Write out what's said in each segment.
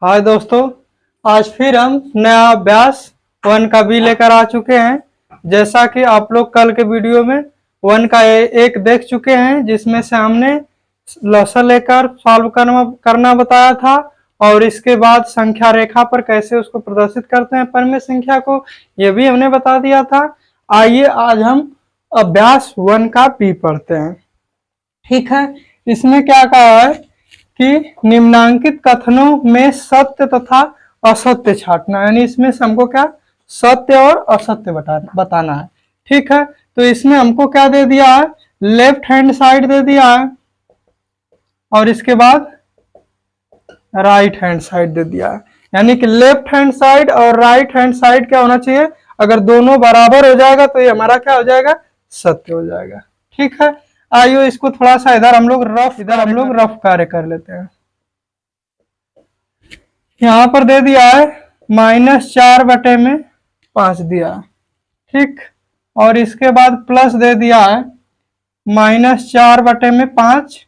हाय दोस्तों, आज फिर हम नया अभ्यास 1 का बी लेकर आ चुके हैं। जैसा कि आप लोग कल के वीडियो में 1 का एक देख चुके हैं, जिसमें से हमने लॉसर लेकर सॉल्व करना बताया था और इसके बाद संख्या रेखा पर कैसे उसको प्रदर्शित करते हैं परिमेय संख्या को, यह भी हमने बता दिया था। आइए आज हम अभ्यास 1 का बी पढ़ते हैं। ठीक है, इसमें क्या कहा है कि निम्नांकित कथनों में सत्य तथा असत्य छांटना, यानी इसमें से हमको क्या सत्य और असत्य बताना है। ठीक है, तो इसमें हमको क्या दे दिया है, लेफ्ट हैंड साइड दे दिया है और इसके बाद राइट हैंड साइड दे दिया है। यानी कि लेफ्ट हैंड साइड और राइट हैंड साइड क्या होना चाहिए, अगर दोनों बराबर हो जाएगा तो ये हमारा क्या हो जाएगा, सत्य हो जाएगा। ठीक है, आइए इसको थोड़ा सा इधर हम लोग रफ कार्य कर लेते हैं। यहां पर दे दिया है -4/5 दिया है। ठीक, और इसके बाद प्लस दे दिया है -4/5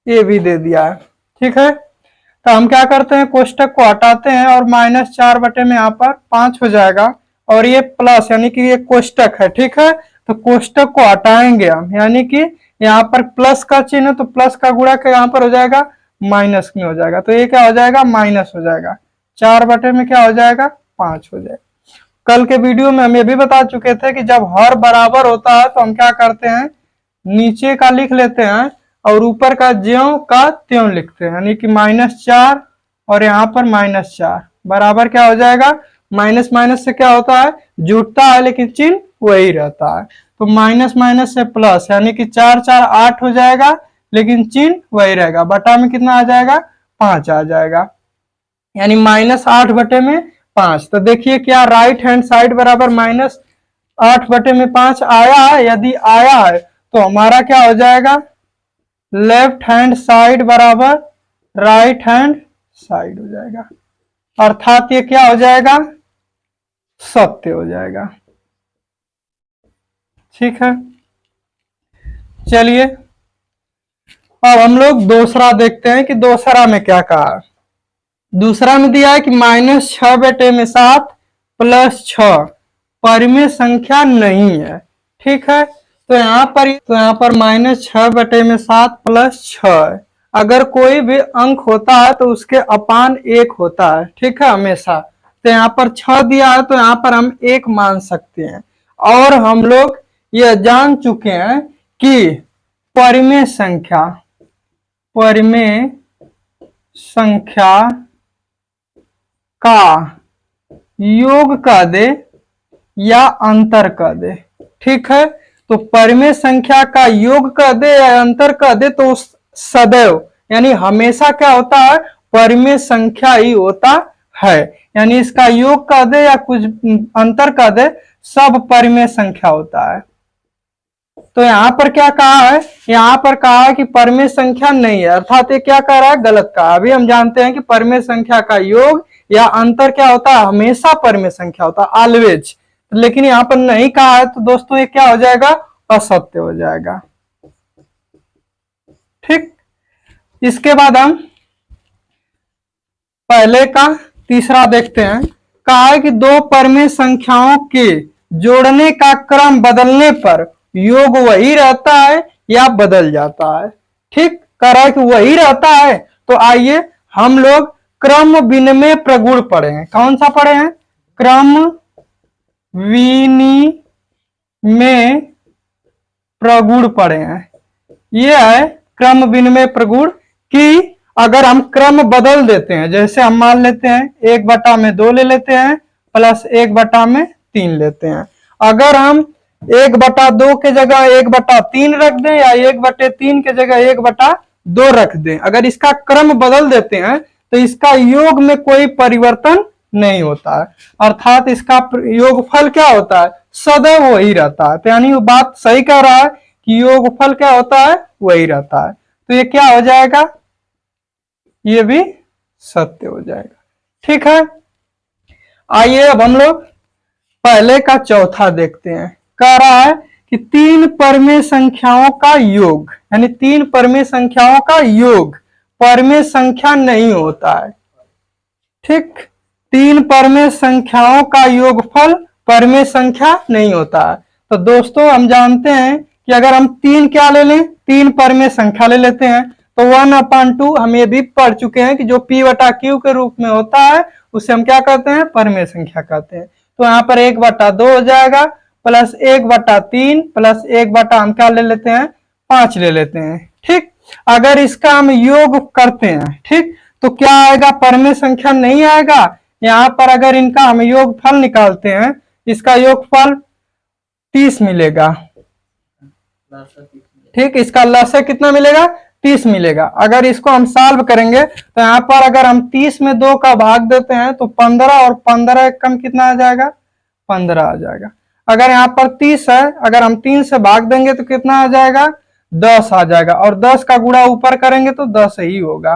ये भी दे दिया है। ठीक है, तो हम क्या करते हैं, कोष्टक को हटाते हैं और -4 में यहाँ पर 5 हो जाएगा और ये प्लस यानी कि ये कोष्टक है। ठीक है, तो कोष्टक को हटाएंगे हम, यानी कि यहाँ पर प्लस का चिन्ह है तो प्लस का गुणा यहाँ पर हो जाएगा माइनस में हो जाएगा, तो ये क्या हो जाएगा, माइनस हो जाएगा। 4 में क्या हो जाएगा, 5 हो जाएगा। कल के वीडियो में हम ये भी बता चुके थे कि जब हर बराबर होता है तो हम क्या करते हैं, नीचे का लिख लेते हैं और ऊपर का ज्यों का त्यों लिखते हैं, यानी कि -4 और यहाँ पर -4 बराबर क्या हो जाएगा, माइनस माइनस से क्या होता है, जुड़ता है लेकिन चिन्ह वही रहता है। तो माइनस माइनस से प्लस, यानी कि 4 4 8 हो जाएगा लेकिन चिन्ह वही रहेगा। बटा में कितना आ जाएगा, 5 आ जाएगा, यानी -8/5। तो देखिए क्या राइट हैंड साइड बराबर -8/5 आया है। यदि आया है तो हमारा क्या हो जाएगा, लेफ्ट हैंड साइड बराबर राइट हैंड साइड हो जाएगा, अर्थात ये क्या हो जाएगा, सत्य हो जाएगा। ठीक है, चलिए अब हम लोग दूसरा देखते हैं कि दूसरा में क्या कहा। दूसरा में दिया है कि -6/7 + 6 परिमेय संख्या नहीं है। ठीक है, तो यहाँ पर -6/7 + 6 अगर कोई भी अंक होता है तो उसके अपान 1 होता है। ठीक है, हमेशा। तो यहाँ पर 6 दिया है तो यहाँ पर हम 1 मान सकते हैं। और हम लोग यह जान चुके हैं कि परिमेय संख्या का योग कर दे या अंतर कर दे। ठीक है, तो परिमेय संख्या का योग कर दे या अंतर कर दे तो सदैव यानी हमेशा क्या होता है, परिमेय संख्या ही होता है। यानी इसका योग कर दे या कुछ अंतर कर दे, सब परिमेय संख्या होता है। तो यहाँ पर क्या कहा है, यहाँ पर कहा है कि परिमेय संख्या नहीं है, अर्थात ये क्या कह रहा है, गलत कहा। अभी हम जानते हैं कि परिमेय संख्या का योग या अंतर क्या होता है, हमेशा परिमेय संख्या होता है, ऑलवेज। लेकिन यहाँ पर नहीं कहा है तो दोस्तों ये क्या हो जाएगा, असत्य हो जाएगा। ठीक, इसके बाद हम पहले का तीसरा देखते हैं। कहा है कि दो परिमेय संख्याओं के जोड़ने का क्रम बदलने पर योग वही रहता है या बदल जाता है। ठीक, कह रहा है कि वही रहता है। तो आइए हम लोग क्रम विनिमय प्रगुण पढ़े हैं। कौन सा पढ़े हैं, क्रम विनिमय प्रगुण पढ़े हैं। यह है क्रम विनिमय प्रगुण कि अगर हम क्रम बदल देते हैं, जैसे हम मान लेते हैं 1/2 ले लेते हैं प्लस 1/3 लेते हैं। अगर हम 1/2 के जगह 1/3 रख दें या 1/3 के जगह 1/2 रख दें, अगर इसका क्रम बदल देते हैं तो इसका योग में कोई परिवर्तन नहीं होता है, अर्थात इसका योगफल क्या होता है, सदैव वही रहता है। तो यानी वो बात सही कह रहा है कि योगफल क्या होता है, वही रहता है। तो ये क्या हो जाएगा, ये भी सत्य हो जाएगा। ठीक है, आइए अब हम लोग पहले का चौथा देखते हैं। कह रहा है कि 3 परिमेय संख्याओं का योग, यानी 3 परिमेय संख्याओं का योग परमेय संख्या नहीं होता है। ठीक, 3 परमेय संख्याओं का योगफल परमेय संख्या नहीं होता है। तो दोस्तों हम जानते हैं कि अगर हम 3 क्या ले लें, 3 परमेय संख्या ले लेते हैं तो 1/2 हम ये भी पढ़ चुके हैं कि जो p/q के रूप में होता है उसे हम क्या कहते हैं, परमेय संख्या कहते हैं। तो यहाँ पर 1/2 हो जाएगा प्लस 1/3 प्लस 1 हम क्या ले लेते हैं, 5 ले लेते हैं। ठीक, अगर इसका हम योग करते हैं, ठीक, तो क्या आएगा, परमेय संख्या नहीं आएगा। यहाँ पर अगर इनका हम योगफल निकालते हैं, इसका योगफल 30 मिलेगा। ठीक, इसका लसागु कितना मिलेगा, 30 मिलेगा। अगर इसको हम सॉल्व करेंगे तो यहाँ पर अगर हम 30 में 2 का भाग देते हैं तो 15 और 15 कम कितना आ जाएगा, 15 आ जाएगा। अगर यहाँ पर 30 है, अगर हम 3 से भाग देंगे तो कितना आ जाएगा, 10 आ जाएगा। और 10 का गुणा ऊपर करेंगे तो 10 ही होगा।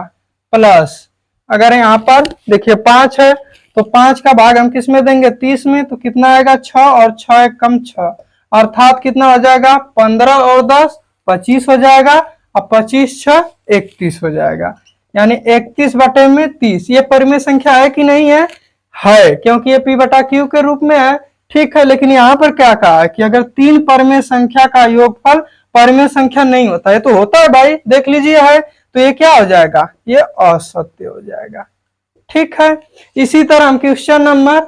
प्लस अगर यहाँ पर देखिए 5 है तो 5 का भाग हम किस में देंगे, 30 में, तो कितना आएगा 6 और 6 एक कम 6, अर्थात कितना हो जाएगा, 15 और 10 25 हो जाएगा और 25 6 31 हो जाएगा। यानी 31/30 ये परमेय संख्या है कि नहीं है, है, क्योंकि ये p/q के रूप में है। ठीक है, लेकिन यहाँ पर क्या कहा है कि अगर 3 परमेय संख्या का योगफल परमेय संख्या नहीं होता है, तो होता है भाई, देख लीजिए है, तो ये क्या हो जाएगा, ये असत्य हो जाएगा। ठीक है, इसी तरह हम क्वेश्चन नंबर,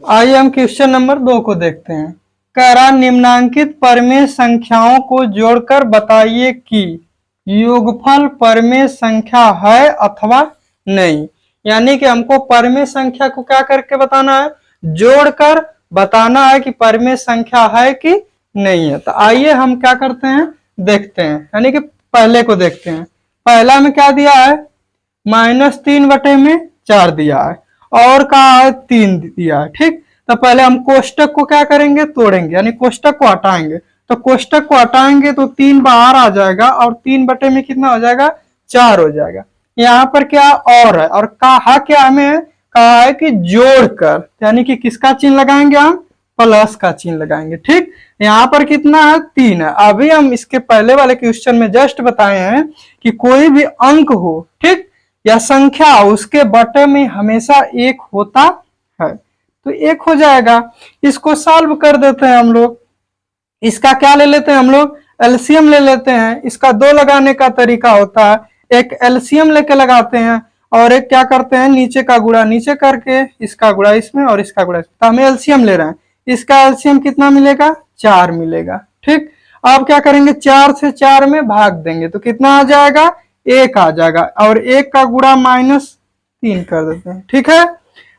आइए हम क्वेश्चन नंबर 2 को देखते हैं। कह रहा निम्नांकित परमेय संख्याओं को जोड़कर बताइए कि योगफल परमेय संख्या है अथवा नहीं। यानी कि हमको परमेय संख्या को क्या करके बताना है, जोड़कर बताना है कि परमेय संख्या है कि नहीं है। तो आइए हम क्या करते हैं, देखते हैं, यानी कि पहले को देखते हैं। पहला में क्या दिया है, -3/4 दिया है और कहा है 3 दिया है। ठीक, तो पहले हम कोष्टक को क्या करेंगे, तोड़ेंगे, यानी कोष्टक को हटाएंगे। तो कोष्टक को हटाएंगे तो 3 बाहर आ जाएगा और 3 में कितना हो जाएगा, 4 हो जाएगा। यहाँ पर क्या और है, और कहा क्या हमें, कहा है कि जोड़कर, यानी कि किसका चिन्ह लगाएंगे, हम प्लस का चिन्ह लगाएंगे। ठीक, यहाँ पर कितना है, 3 है। अभी हम इसके पहले वाले क्वेश्चन में जस्ट बताए हैं कि कोई भी अंक हो, ठीक, या संख्या, उसके बटे में हमेशा 1 होता है, तो 1 हो जाएगा। इसको सॉल्व कर देते हैं हम लोग। इसका क्या ले लेते हैं हम लोग, एलसीएम ले लेते हैं। इसका 2 लगाने का तरीका होता है, एक एलसीएम लेके लगाते हैं और एक क्या करते हैं, नीचे का गुणा नीचे करके इसका गुणा इसमें और इसका गुणा इसमें। तो हमें एलसीएम ले रहे हैं, इसका एलसीएम कितना मिलेगा, 4 मिलेगा। ठीक, अब क्या करेंगे, 4 से 4 में भाग देंगे तो कितना आ जाएगा, 1 आ जाएगा और 1 का गुणा -3 कर देते हैं। ठीक है,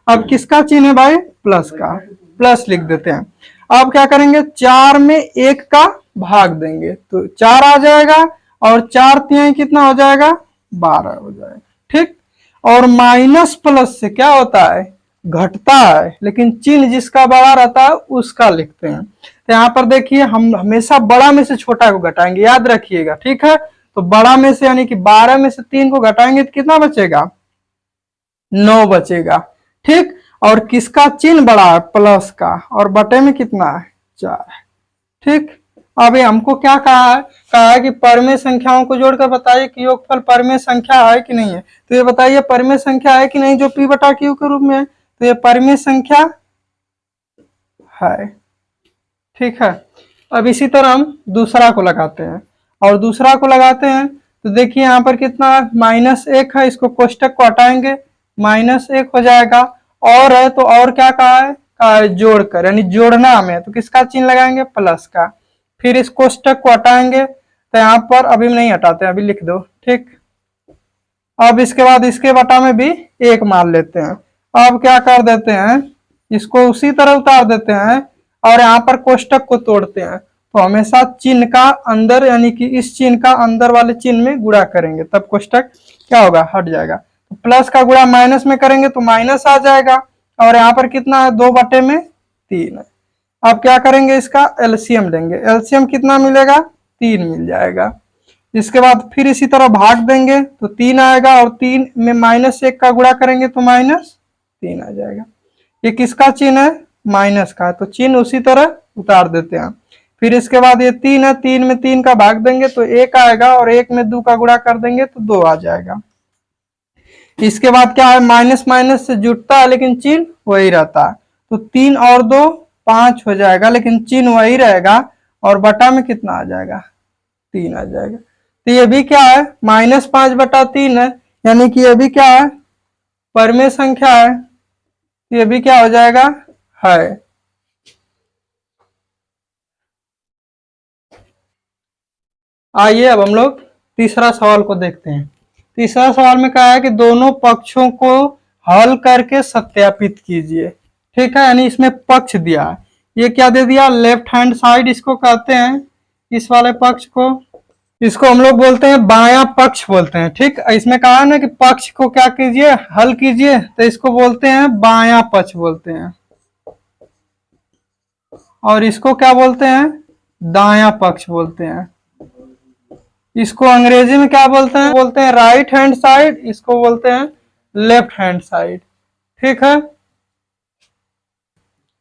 अब किसका चिन्ह है भाई, प्लस का, प्लस लिख देते हैं। अब क्या करेंगे, 4 में 1 का भाग देंगे तो 4 आ जाएगा और 4 तिहाई कितना हो जाएगा, 12 हो जाएगा। ठीक, और माइनस प्लस से क्या होता है, घटता है, लेकिन चिन्ह जिसका बड़ा रहता है उसका लिखते हैं। तो यहाँ पर देखिए हम हमेशा बड़ा में से छोटा को घटाएंगे, याद रखिएगा। ठीक है, तो बड़ा में से यानी कि 12 में से 3 को घटाएंगे तो कितना बचेगा, 9 बचेगा। ठीक, और किसका चिन्ह बड़ा है, प्लस का, और बटे में कितना है, 4 है। ठीक, अभी हमको क्या कहा है कि परमेय संख्याओं को जोड़कर बताइए कि योगफल परमेय संख्या है कि नहीं है। तो ये बताइए परमेय संख्या है कि नहीं, जो p/q के रूप में है, तो ये परमेय संख्या है। ठीक है, अब इसी तरह हम दूसरा को लगाते हैं, और दूसरा को लगाते हैं तो देखिए यहाँ पर कितना -1 है, इसको कोष्टक को हटाएंगे, -1 हो जाएगा। और है तो और क्या कहा है, जोड़कर, यानी जोड़ना हमें, तो किसका चिन्ह लगाएंगे, प्लस का। फिर इस कोष्टक को हटाएंगे तो यहाँ पर अभी नहीं हटाते, अभी लिख दो। ठीक, अब इसके बाद इसके बटा में भी 1 मान लेते हैं। अब क्या कर देते हैं, इसको उसी तरह उतार देते हैं और यहाँ पर कोष्टक को तोड़ते हैं। तो हमेशा चिन्ह का अंदर, यानी कि इस चिन्ह का अंदर वाले चिन्ह में गुणा करेंगे, तब कोष्टक क्या होगा, हट जाएगा। तो प्लस का गुणा माइनस में करेंगे तो माइनस आ जाएगा, और यहाँ पर कितना है, 2/3 है। अब क्या करेंगे, इसका एलसीएम लेंगे, एलसीएम कितना मिलेगा, 3 मिल जाएगा। इसके बाद फिर इसी तरह भाग देंगे तो 3 आएगा, और 3 में -1 का गुणा करेंगे तो -3 आ जाएगा। ये किसका चिन्ह है, माइनस का, तो चिन्ह उसी तरह उतार देते हैं। फिर इसके बाद ये 3 है, 3 में 3 का भाग देंगे तो 1 आएगा, और 1 में 2 का गुणा कर देंगे तो 2 आ जाएगा। इसके बाद क्या है, माइनस माइनस से जुटता है लेकिन चिन्ह वही रहता है, तो 3 और 2 5 हो जाएगा, लेकिन चिन्ह वही रहेगा, और बटा में कितना आ जाएगा, 3 आ जाएगा। तो ये भी क्या है, -5/3 है, यानी कि ये भी क्या है, परमेय संख्या है, ये भी क्या हो जाएगा, है। आइए अब हम लोग तीसरा सवाल को देखते हैं। तीसरा सवाल में कहा है कि दोनों पक्षों को हल करके सत्यापित कीजिए। ठीक है, यानी इसमें पक्ष दिया है, ये क्या दे दिया, लेफ्ट हैंड साइड इसको कहते हैं, इस वाले पक्ष को, इसको हम लोग बोलते हैं बायां पक्ष बोलते हैं। ठीक, इसमें कहा है ना कि पक्ष को क्या कीजिए, हल कीजिए, तो इसको बोलते हैं बायां पक्ष बोलते हैं, और इसको क्या बोलते हैं, दायां पक्ष बोलते हैं। इसको अंग्रेजी में क्या बोलते हैं राइट हैंड साइड, इसको बोलते हैं लेफ्ट हैंड साइड। ठीक है,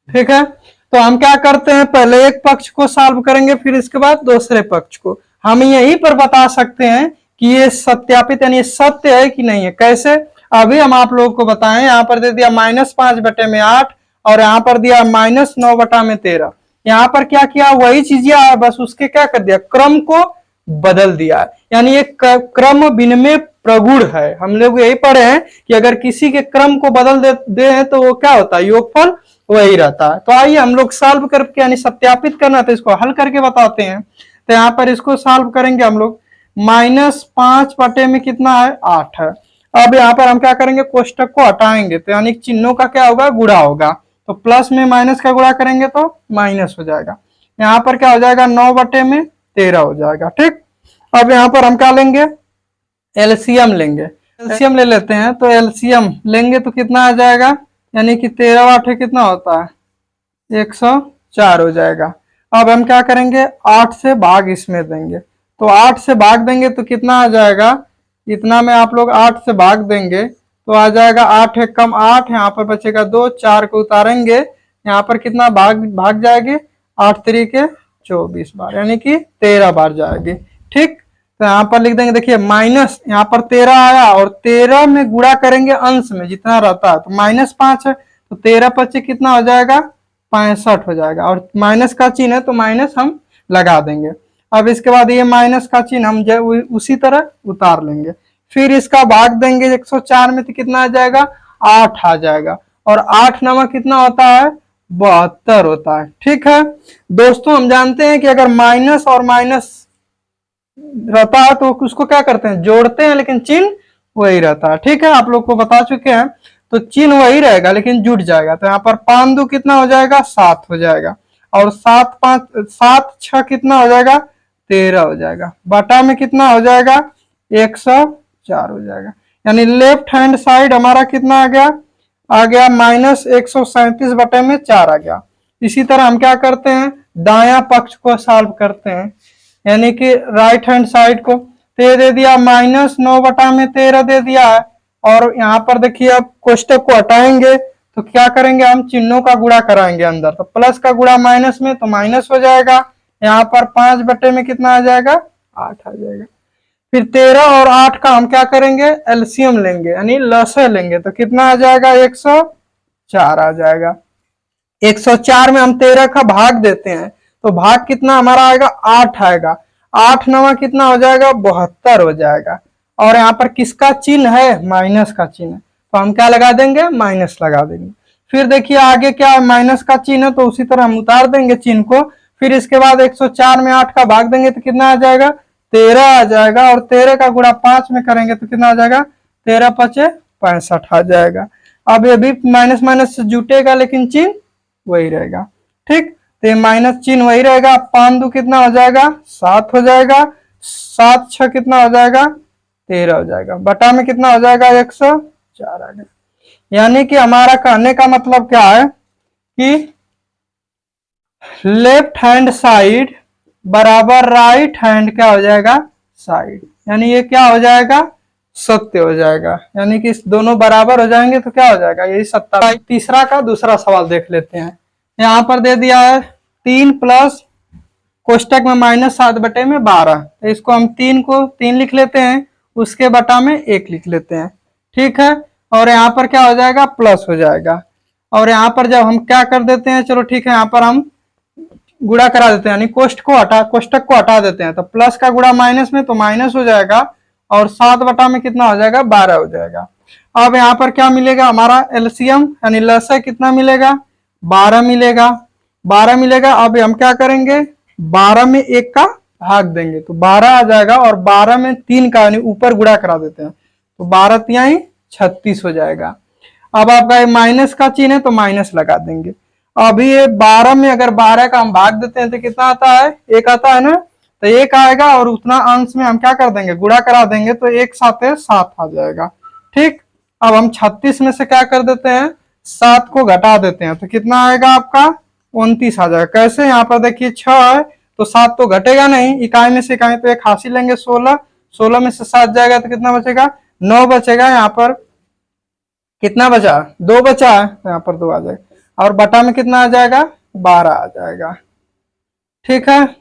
ठीक है, तो हम क्या करते हैं, पहले एक पक्ष को सॉल्व करेंगे, फिर इसके बाद दूसरे पक्ष को। हम यहीं पर बता सकते हैं कि ये सत्यापित यानी सत्य है कि नहीं है। कैसे, अभी हम आप लोगों को बताएं, यहाँ पर दे दिया -5/8, और यहाँ पर दिया -9/13। यहाँ पर क्या किया, वही चीजें आया, बस उसके क्या कर दिया, क्रम को बदल दिया है, यानी ये क्रम विनिमय प्रगुण है। हम लोग यही पढ़े हैं कि अगर किसी के क्रम को बदल दे तो वो क्या होता है, योगफल वही रहता है। तो आइए हम लोग सॉल्व करके, यानी सत्यापित करना, तो इसको हल करके बताते हैं। तो यहाँ पर इसको सॉल्व करेंगे हम लोग, -5 में कितना है, 8 है। अब यहाँ पर हम क्या करेंगे, कोष्टक को हटाएंगे, तो यानी चिन्हों का क्या होगा, गुणा होगा, तो प्लस में माइनस का गुणा करेंगे तो माइनस हो जाएगा। यहाँ पर क्या हो जाएगा, 9/13 हो जाएगा। ठीक, अब यहाँ पर हम क्या लेंगे, एलसीएम लेंगे, एलसीएम ले लेते हैं, तो एलसीएम लेंगे तो कितना आ जाएगा, यानी कि 13/8 कितना होता है, 104 हो जाएगा। अब हम क्या करेंगे, 8 से भाग इसमें देंगे, तो 8 से भाग देंगे तो कितना आ जाएगा, इतना में आप लोग 8 से भाग देंगे तो आ जाएगा 8 एक कम 8, यहाँ पर बचेगा 2, 4 को उतारेंगे, यहाँ पर कितना भाग जाएगी, 8 तरीके 24 बार, यानी कि 13 बार जाएगी। ठीक, तो यहाँ पर लिख देंगे, देखिए माइनस यहाँ पर 13 आया, और 13 में गुणा करेंगे अंश में जितना रहता है, तो -5 है, तो 13×5 कितना हो जाएगा, 65 हो जाएगा, और माइनस का चिन्ह है तो माइनस हम लगा देंगे। अब इसके बाद ये माइनस का चिन्ह हम उसी तरह उतार लेंगे, फिर इसका भाग देंगे 104 में तो कितना आ जाएगा, 8 आ जाएगा, और 8 नमक कितना होता है, 72 होता है। ठीक है दोस्तों, हम जानते हैं कि अगर माइनस और माइनस रहता है तो उसको क्या करते हैं, जोड़ते हैं, लेकिन चिन्ह वही रहता है। ठीक है, आप लोग को बता चुके हैं, तो चिन्ह वही रहेगा लेकिन जुड़ जाएगा, तो यहाँ पर 5 2 कितना हो जाएगा, 7 हो जाएगा, और 7 5 7 6 कितना हो जाएगा, 13 हो जाएगा, बटा में कितना हो जाएगा, 104 हो जाएगा। यानी लेफ्ट हैंड साइड हमारा कितना आ गया, -137/4 आ गया। इसी तरह हम क्या करते हैं, दायां पक्ष को सॉल्व करते हैं, यानी कि राइट हैंड साइड को, तो ये दे दिया -9/13 दे दिया है, और यहाँ पर देखिए अब कोष्टक को हटाएंगे तो क्या करेंगे, हम चिन्हों का गुणा कराएंगे अंदर, तो प्लस का गुणा माइनस में तो माइनस हो जाएगा, यहाँ पर 5 में कितना आ जाएगा, 8 आ जाएगा। फिर 13 और 8 का हम क्या करेंगे, एलसीएम लेंगे, यानी लसय लेंगे, तो कितना आ जाएगा, 104 आ जाएगा। 104 में हम 13 का भाग देते हैं, तो भाग कितना हमारा आएगा, 8 आएगा, 8 9 कितना हो जाएगा, 72 हो जाएगा, और यहाँ पर किसका चिन्ह है, माइनस का चिन्ह, तो हम क्या लगा देंगे, माइनस लगा देंगे। फिर देखिए आगे क्या है, माइनस का चिन्ह है, तो उसी तरह हम उतार देंगे चिन्ह को। फिर इसके बाद 104 में 8 का भाग देंगे तो कितना आ जाएगा, 13 आ जाएगा, और 13 का गुणा 5 में करेंगे तो कितना आ जाएगा, 13 5 65 आ जाएगा। अब ये भी माइनस माइनस से जुटेगा लेकिन चिन्ह वही रहेगा। ठीक, तो ये माइनस चिन्ह वही रहेगा, 5 2 कितना हो जाएगा, 7 हो जाएगा, 7 6 कितना हो जाएगा, 13 हो जाएगा, बटा में कितना हो जाएगा, 104 आ गया। यानी कि हमारा कहने का मतलब क्या है कि लेफ्ट हैंड साइड बराबर राइट हैंड क्या हो जाएगा, साइड, यानी ये क्या हो जाएगा, सत्य हो जाएगा, यानी कि दोनों बराबर हो जाएंगे तो क्या हो जाएगा, यही सत्य। तीसरा का दूसरा सवाल देख लेते हैं। यहाँ पर दे दिया है 3 + कोष्टक में -7/12, तो इसको हम 3 को 3 लिख लेते हैं, उसके बटा में 1 लिख लेते हैं। ठीक है, और यहाँ पर क्या हो जाएगा, प्लस हो जाएगा। और यहाँ पर जब हम क्या कर देते हैं, चलो ठीक है, यहाँ पर हम गुणा करा देते हैं, यानी कोष्टक को हटा देते हैं, तो प्लस का गुणा माइनस में तो माइनस हो जाएगा, और 7 बटा में कितना हो जाएगा, 12 हो जाएगा। अब यहाँ पर क्या मिलेगा, हमारा एलसीएम यानी लसागु कितना मिलेगा, 12 मिलेगा। 12 मिलेगा। अब हम क्या करेंगे, 12 में 1 का भाग देंगे तो 12 आ जाएगा, और 12 में 3 का यानी ऊपर गुणा करा देते हैं, तो 12 तिहाई 36 हो जाएगा। अब आपका माइनस का चिन्ह है तो माइनस लगा देंगे। अभी ये 12 में अगर 12 का हम भाग देते हैं तो कितना आता है, 1 आता है ना, तो 1 आएगा, और उतना अंश में हम क्या कर देंगे, गुणा करा देंगे, तो 1 साथे 7 आ जाएगा। ठीक, अब हम 36 में से क्या कर देते हैं, 7 को घटा देते हैं, तो कितना आएगा आपका, 29 आ जाएगा। कैसे, यहाँ पर देखिए 6 है तो 7 तो घटेगा नहीं, इकाई में से इकाई तो एक हासिल लेंगे 16, 16 में से 7 जाएगा तो कितना बचेगा, 9 बचेगा। यहाँ पर कितना बचा, 2 बचा है, तो यहाँ पर 2 आ जाएगा, और बटा में कितना आ जाएगा, 12 आ जाएगा। ठीक है,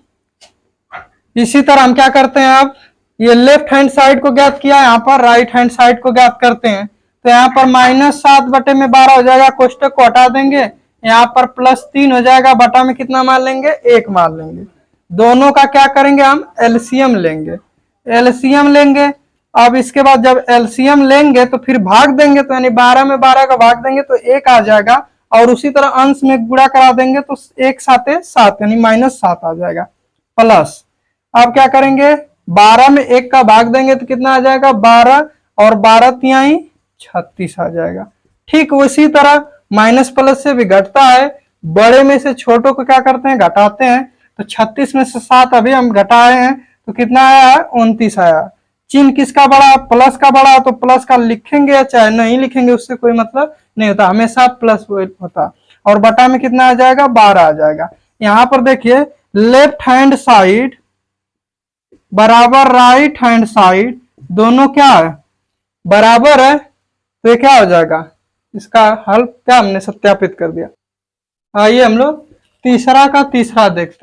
इसी तरह हम क्या करते हैं, अब ये लेफ्ट हैंड साइड को ज्ञात किया, यहाँ पर राइट हैंड साइड को ज्ञात करते हैं, तो यहाँ पर -7/12 हो जाएगा, कोष्टक को हटा देंगे, यहाँ पर +3 हो जाएगा, बटा में कितना मान लेंगे, 1 मान लेंगे। दोनों का क्या करेंगे, हम एलसीएम लेंगे, एलसीएम लेंगे। अब इसके बाद जब एलसीएम लेंगे तो फिर भाग देंगे, तो यानी 12 में 12 का भाग देंगे तो 1 आ जाएगा, और उसी तरह अंश में गुणा करा देंगे तो 1 साथे 7 यानी -7 आ जाएगा, प्लस अब क्या करेंगे, 12 में 1 का भाग देंगे तो कितना आ जाएगा, 12, और 12 तिहाई 36 आ जाएगा। ठीक उसी तरह माइनस प्लस से भी घटता है, बड़े में से छोटों को क्या करते हैं, घटाते हैं, तो 36 में से 7 अभी हम घटाए हैं तो कितना आया, 29 आया। चिन्ह किसका बड़ा, प्लस का बड़ा, तो प्लस का लिखेंगे या चाहे नहीं लिखेंगे उससे कोई मतलब नहीं होता, हमेशा प्लस होता। और बटा में कितना आ जाएगा, 12 आ जाएगा। यहाँ पर देखिए लेफ्ट हैंड साइड बराबर राइट हैंड साइड, दोनों क्या है, बराबर है, तो ये क्या हो जाएगा, इसका हल क्या हमने सत्यापित कर दिया। आइए हम लोग तीसरा का तीसरा देखते हैं।